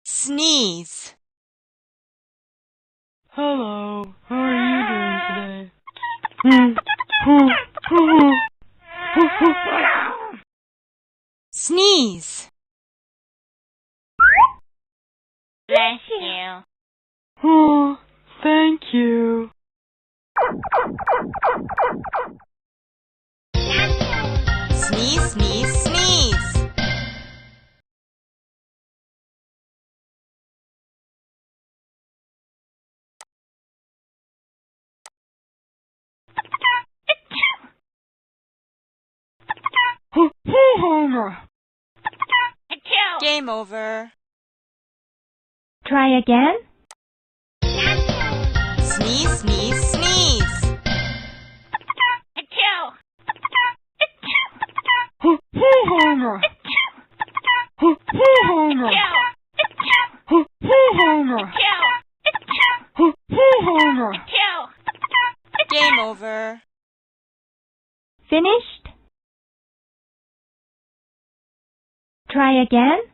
Sneeze. Hello, how are you doing today? Sneeze. Bless you. Oh, thank you. Sneeze, sneeze, sneeze. Game over. Try again. Sneeze, sneeze, sneeze. Game over. Finished? Try again.